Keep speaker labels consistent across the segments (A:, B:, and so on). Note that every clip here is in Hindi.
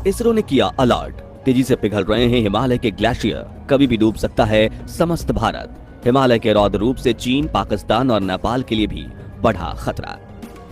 A: इसरो ने किया अलर्ट, तेजी से पिघल रहे हैं हिमालय के ग्लेशियर, कभी भी डूब सकता है समस्त भारत। हिमालय के रौद्र रूप से चीन, पाकिस्तान और नेपाल के लिए भी बढ़ा खतरा।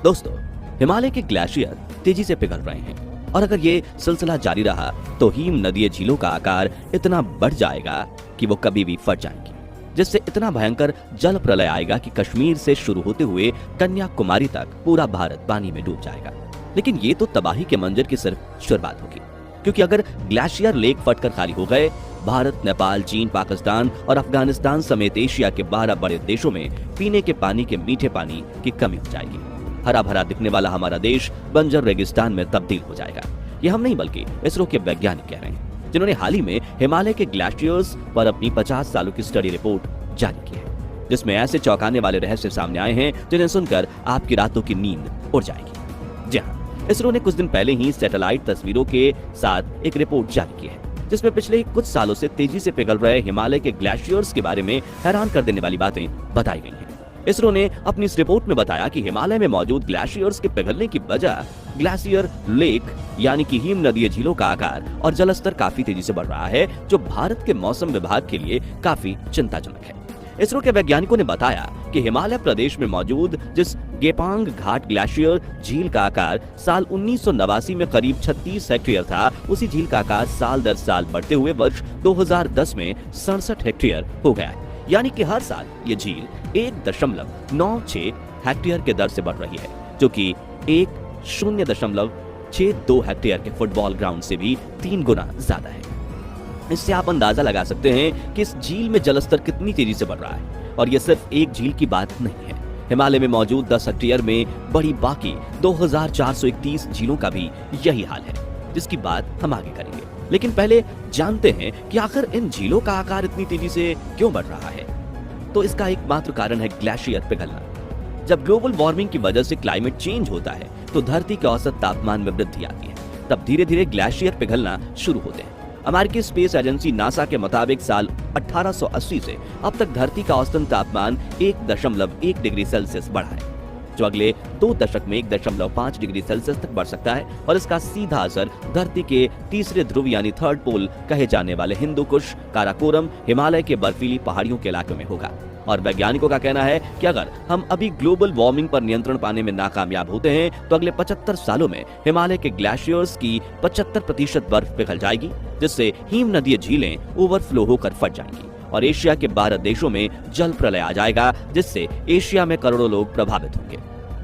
A: दोस्तों, हिमालय के ग्लेशियर तेजी से पिघल रहे हैं और अगर ये सिलसिला जारी रहा तो हिम नदीय झीलों का आकार इतना बढ़ जाएगा कि वो कभी भी फट जाएंगी, जिससे इतना भयंकर जल प्रलय आएगा कि कश्मीर से शुरू होते हुए कन्याकुमारी तक पूरा भारत पानी में डूब जाएगा। लेकिन ये तो तबाही के मंजर की सिर्फ शुरुआत होगी, क्योंकि अगर ग्लेशियर लेक फटकर खाली हो गए, भारत, नेपाल, चीन, पाकिस्तान और अफगानिस्तान समेत एशिया के 12 बड़े देशों में पीने के पानी के मीठे पानी की कमी हो जाएगी। हरा भरा दिखने वाला हमारा देश बंजर रेगिस्तान में तब्दील हो जाएगा। ये हम नहीं बल्कि इसरो के वैज्ञानिक कह रहे हैं, जिन्होंने हाल ही में हिमालय के ग्लेशियर्स पर अपनी 50 सालों की स्टडी रिपोर्ट जारी की है, जिसमें ऐसे चौंकाने वाले रहस्य सामने आए हैं जिन्हें सुनकर आपकी रातों की नींद उड़ जाएगी। जी हाँ, इसरो ने कुछ दिन पहले ही सैटेलाइट तस्वीरों के साथ एक रिपोर्ट जारी की है, जिसमें पिछले कुछ सालों से तेजी से पिघल रहे हिमालय के ग्लेशियर्स के बारे में हैरान कर देने वाली बातें बताई गई हैं। इसरो ने अपनी इस रिपोर्ट में बताया कि हिमालय में मौजूद ग्लेशियर्स के पिघलने की वजह ग्लेशियर लेक यानी कि हिम नदीय झीलों का आकार और जलस्तर काफी तेजी से बढ़ रहा है, जो भारत के मौसम विभाग के लिए काफी चिंताजनक है। इसरो के वैज्ञानिकों ने बताया कि हिमालय प्रदेश में मौजूद जिस गेपांग घाट ग्लेशियर झील का आकार साल 1989 में करीब 36 हेक्टेयर था, उसी झील का आकार साल दर साल बढ़ते हुए वर्ष 2010 में 67 हेक्टेयर हो गया है। यानी कि हर साल ये झील 1.96 हेक्टेयर के दर से बढ़ रही है, जो कि 0.62 हेक्टेयर के फुटबॉल ग्राउंड से भी 3 गुना ज्यादा है। इससे आप अंदाजा लगा सकते हैं कि इस झील में जलस्तर कितनी तेजी से बढ़ रहा है। और ये सिर्फ एक झील की बात नहीं है, हिमालय में मौजूद 10 हेक्टेयर में बड़ी बाकी 2431 झीलों का भी यही हाल है, जिसकी बात हम आगे करेंगे। लेकिन पहले जानते हैं कि आखिर इन झीलों का आकार इतनी तेजी से क्यों बढ़ रहा है। तो इसका एकमात्र कारण है ग्लेशियर पिघलना। जब ग्लोबल वार्मिंग की वजह से क्लाइमेट चेंज होता है तो धरती के औसत तापमान में वृद्धि आती है, तब धीरे धीरे ग्लेशियर पिघलना शुरू होते हैं। अमेरिकी स्पेस एजेंसी नासा के मुताबिक साल 1880 से अब तक धरती का औसतन तापमान 1.1 डिग्री सेल्सियस बढ़ा है, जो अगले 2 दशक में 1.5 डिग्री सेल्सियस तक बढ़ सकता है। और इसका सीधा असर धरती के तीसरे ध्रुव यानी थर्ड पोल कहे जाने वाले हिंदू कुश, काराकोरम, हिमालय के बर्फीली पहाड़ियों के इलाकों में होगा। और वैज्ञानिकों का कहना है कि अगर हम अभी ग्लोबल वार्मिंग पर नियंत्रण पाने में नाकामयाब होते हैं तो अगले 75 सालों में हिमालय के ग्लेशियर्स की 75% बर्फ पिघल जाएगी, जिससे हिम नदीय झीलें ओवरफ्लो होकर फट जाएंगी और एशिया के 12 देशों में जल प्रलय आ जाएगा, जिससे एशिया में करोड़ों लोग प्रभावित होंगे।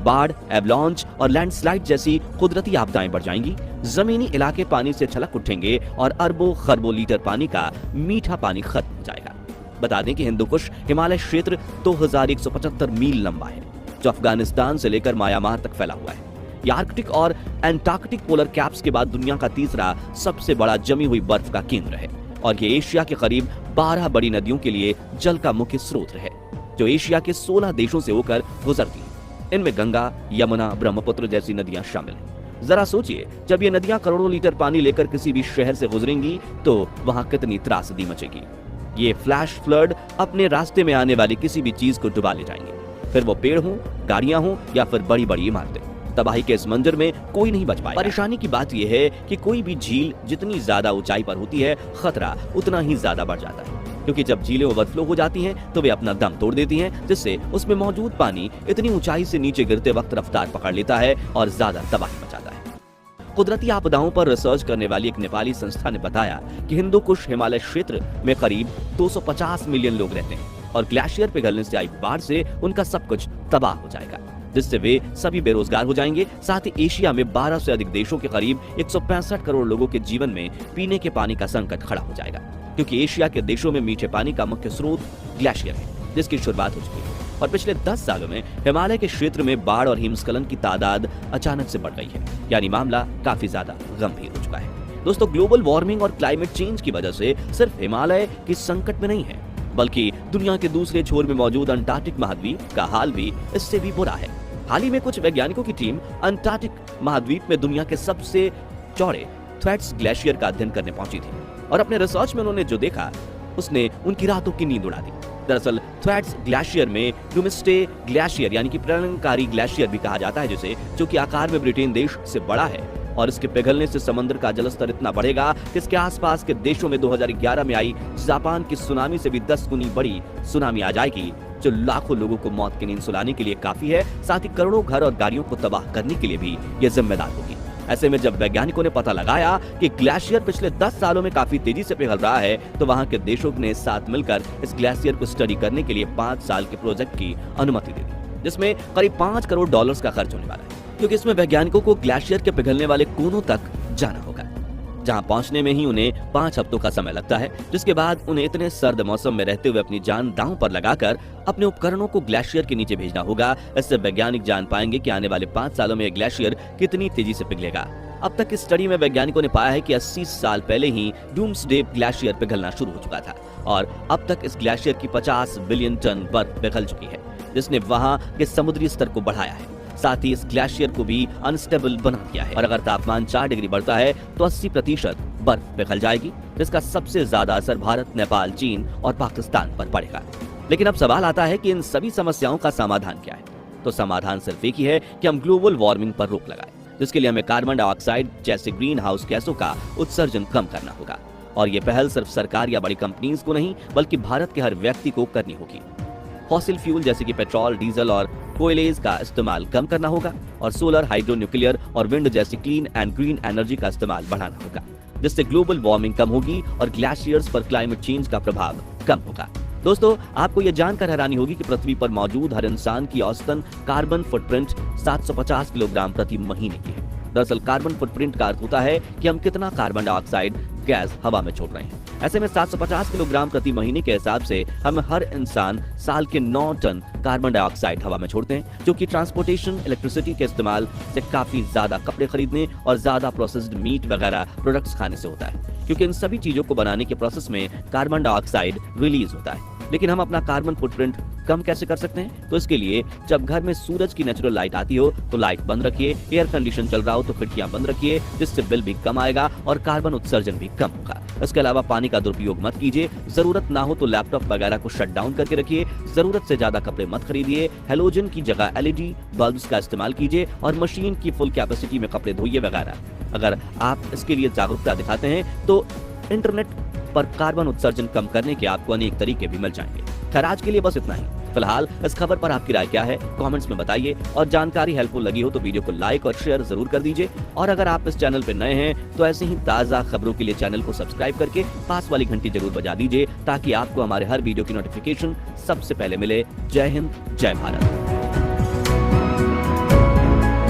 A: बाढ़, एवलांच और लैंडस्लाइड जैसी कुदरती आपदाएं बढ़ जाएंगी, जमीनी इलाके पानी से छलक उठेंगे और अरबों खरबों लीटर पानी का मीठा पानी खत्म हो जाएगा। बता दें कि हिंदू कुश हिमालय क्षेत्र 2175 मील लंबा है, जो अफगानिस्तान से लेकर म्यांमार तक फैला हुआ है। यह आर्कटिक और एंटार्कटिक पोलर कैप्स के बाद दुनिया का तीसरा सबसे बड़ा जमी हुई बर्फ का केंद्र है और ये एशिया के करीब 12 बड़ी नदियों के लिए जल का मुख्य स्रोत है, जो एशिया के 16 देशों से होकर गुजरती है। इनमें गंगा, यमुना, ब्रह्मपुत्र जैसी नदियां शामिल हैं। जरा सोचिए, जब ये नदियां करोड़ों लीटर पानी लेकर किसी भी शहर से गुजरेंगी तो वहां कितनी त्रासदी मचेगी। ये फ्लैश फ्लड अपने रास्ते में आने वाली किसी भी चीज को डुबा ले जाएंगे, फिर वो पेड़ हो, गाड़ियां हो या फिर बड़ी बड़ी इमारतें। तबाही के इस मंजर में कोई नहीं बच पाएगा। परेशानी की बात यह है कि कोई भी झील जितनी ज्यादा ऊंचाई पर होती है, खतरा उतना ही ज्यादा बढ़ जाता है, क्योंकि जब झीलें ओवरफ्लो हो जाती हैं तो वे अपना दम तोड़ देती हैं, जिससे उसमें मौजूद पानी इतनी ऊंचाई से नीचे गिरते वक्त रफ्तार पकड़ लेता है और ज्यादा तबाही मचाता है। कुदरती आपदाओं पर रिसर्च करने वाली एक नेपाली संस्था ने बताया कि हिंदू कुश हिमालय क्षेत्र में करीब 250 मिलियन लोग रहते हैं और ग्लेशियर पिघलने से आई बाढ़ से उनका सब कुछ तबाह हो जाएगा, जिससे वे सभी बेरोजगार हो जाएंगे। साथ ही एशिया में 12 से अधिक देशों के करीब 165 करोड़ लोगों के जीवन में पीने के पानी का संकट खड़ा हो जाएगा, क्योंकि एशिया के देशों में मीठे पानी का मुख्य स्रोत ग्लेशियर है, जिसकी शुरुआत हो चुकी है। और पिछले 10 सालों में हिमालय के क्षेत्र में बाढ़ और हिमस्खलन की तादाद अचानक से बढ़ गई है, यानी मामला काफी ज्यादा गंभीर हो चुका है। दोस्तों, ग्लोबल वार्मिंग और क्लाइमेट चेंज की वजह से सिर्फ हिमालय की संकट में नहीं है, बल्कि दुनिया के दूसरे छोर में मौजूद अंटार्कटिक महाद्वीप का हाल भी इससे भी बुरा है। हाल ही में कुछ वैज्ञानिकों की टीम अंटार्कटिक महाद्वीप में दुनिया के सबसे चौड़े थ्वेट्स ग्लेशियर का अध्ययन करने पहुंची थी और अपने रिसर्च में उन्होंने जो देखा उसने उनकी रातों की नींद उड़ा दी। दरअसल थ्वेट्स ग्लेशियर में डुमिस्टे ग्लेशियर यानी कि प्रलयंकारी ग्लेशियर भी कहा जाता है जिसे, जो कि आकार में ब्रिटेन देश से बड़ा है, और इसके पिघलने से समुद्र का जलस्तर इतना बढ़ेगा कि इसके आसपास के देशों में 2011 में आई जापान की सुनामी से भी 10 गुनी बड़ी सुनामी आ जाएगी, जो लाखों लोगों को मौत की नींद सुलाने के लिए काफी है, साथ ही करोड़ों घर और गाड़ियों को तबाह करने के लिए भी ये जिम्मेदार होगी। ऐसे में जब वैज्ञानिकों ने पता लगाया कि ग्लेशियर पिछले 10 सालों में काफी तेजी से पिघल रहा है, तो वहां के देशों ने साथ मिलकर इस ग्लेशियर को स्टडी करने के लिए 5 साल के प्रोजेक्ट की अनुमति दे दी, जिसमें करीब $5 करोड़ का खर्च होने वाला है, क्योंकि इसमें वैज्ञानिकों को ग्लेशियर के पिघलने वाले कोनों तक जाना होगा, जहां पहुंचने में ही उन्हें 5 हफ्तों का समय लगता है, जिसके बाद उन्हें इतने सर्द मौसम में रहते हुए अपनी जान दांव पर लगाकर अपने उपकरणों को ग्लेशियर के नीचे भेजना होगा। इससे वैज्ञानिक जान पाएंगे कि आने वाले 5 सालों में ग्लेशियर कितनी तेजी से पिघलेगा। अब तक इस स्टडी में वैज्ञानिकों ने पाया है कि 80 साल पहले ही डूम्सडे ग्लेशियर पिघलना शुरू हो चुका था और अब तक इस ग्लेशियर की 50 बिलियन टन बर्फ पिघल चुकी है, जिसने वहां के समुद्री स्तर को बढ़ाया है, साथ ही इस ग्लेशियर को भी अनस्टेबल बना दिया है। और अगर तापमान 4 डिग्री बढ़ता है तो 80% बर्फ पिघल जाएगी, जिसका सबसे ज्यादा असर भारत, नेपाल, चीन और पाकिस्तान पर पड़ेगा। लेकिन अब सवाल आता है कि इन सभी समस्याओं का समाधान क्या है? तो समाधान सिर्फ एक ही है कि हम ग्लोबल वार्मिंग पर रोक लगाएं, जिसके लिए हमें कार्बन डाइऑक्साइड जैसे ग्रीन हाउस गैसों का उत्सर्जन कम करना होगा। और ये पहल सिर्फ सरकार या बड़ी कंपनीज को नहीं, बल्कि भारत के हर व्यक्ति को करनी होगी। फॉसिल फ्यूल जैसे कि पेट्रोल, डीजल और कोयलेज का इस्तेमाल कम करना होगा और सोलर, हाइड्रो, न्यूक्लियर और विंड जैसी क्लीन एंड ग्रीन एनर्जी का इस्तेमाल बढ़ाना होगा, जिससे ग्लोबल वार्मिंग कम होगी और ग्लेशियर्स पर क्लाइमेट चेंज का प्रभाव कम होगा। दोस्तों, आपको यह जानकर हैरानी होगी कि पृथ्वी पर मौजूद हर इंसान की औसतन कार्बन फुटप्रिंट 750 किलोग्राम प्रति महीने की है। दरअसल कार्बन फुटप्रिंट का अर्थ होता है कि हम कितना कार्बन डाइऑक्साइड गैस हवा में छोड़ रहे हैं। ऐसे में 750 किलोग्राम प्रति महीने के हिसाब से हम हर इंसान साल के 9 टन कार्बन डाइऑक्साइड हवा में छोड़ते हैं, जो कि ट्रांसपोर्टेशन, इलेक्ट्रिसिटी के इस्तेमाल से काफी ज्यादा कपड़े खरीदने और ज्यादा प्रोसेस्ड मीट वगैरह प्रोडक्ट्स खाने से होता है, क्योंकि इन सभी चीजों को बनाने के प्रोसेस में कार्बन डाइऑक्साइड रिलीज होता है। लेकिन हम अपना कार्बन फुटप्रिंट कम कैसे कर सकते हैं? तो इसके लिए जब घर में सूरज की नेचुरल लाइट आती हो तो लाइट बंद रखिए, एयर कंडीशन चल रहा हो तो खिड़कियां बंद रखिए, जिससे बिल भी कम आएगा और कार्बन उत्सर्जन भी कम होगा। इसके अलावा पानी का दुरुपयोग मत कीजिए, जरूरत ना हो तो लैपटॉप वगैरह को शट डाउन करके रखिए, जरूरत से ज्यादा कपड़े मत खरीदिए, हेलोजन की जगह LED बल्ब्स का इस्तेमाल कीजिए और मशीन की फुल कैपेसिटी में कपड़े धोइए वगैरह। अगर आप इसके लिए जागरूकता दिखाते हैं तो इंटरनेट पर कार्बन उत्सर्जन कम करने के आपको अनेक तरीके भी मिल जाएंगे। खैर, आज के लिए बस इतना ही। फिलहाल इस खबर पर आपकी राय क्या है, कमेंट्स में बताइए और जानकारी हेल्पफुल लगी हो तो वीडियो को लाइक और शेयर जरूर कर दीजिए। और अगर आप इस चैनल पर नए हैं तो ऐसे ही ताज़ा खबरों के लिए चैनल को सब्सक्राइब करके पास वाली घंटी जरूर बजा दीजिए, ताकि आपको हमारे हर वीडियो की नोटिफिकेशन सबसे पहले मिले। जय हिंद, जय भारत।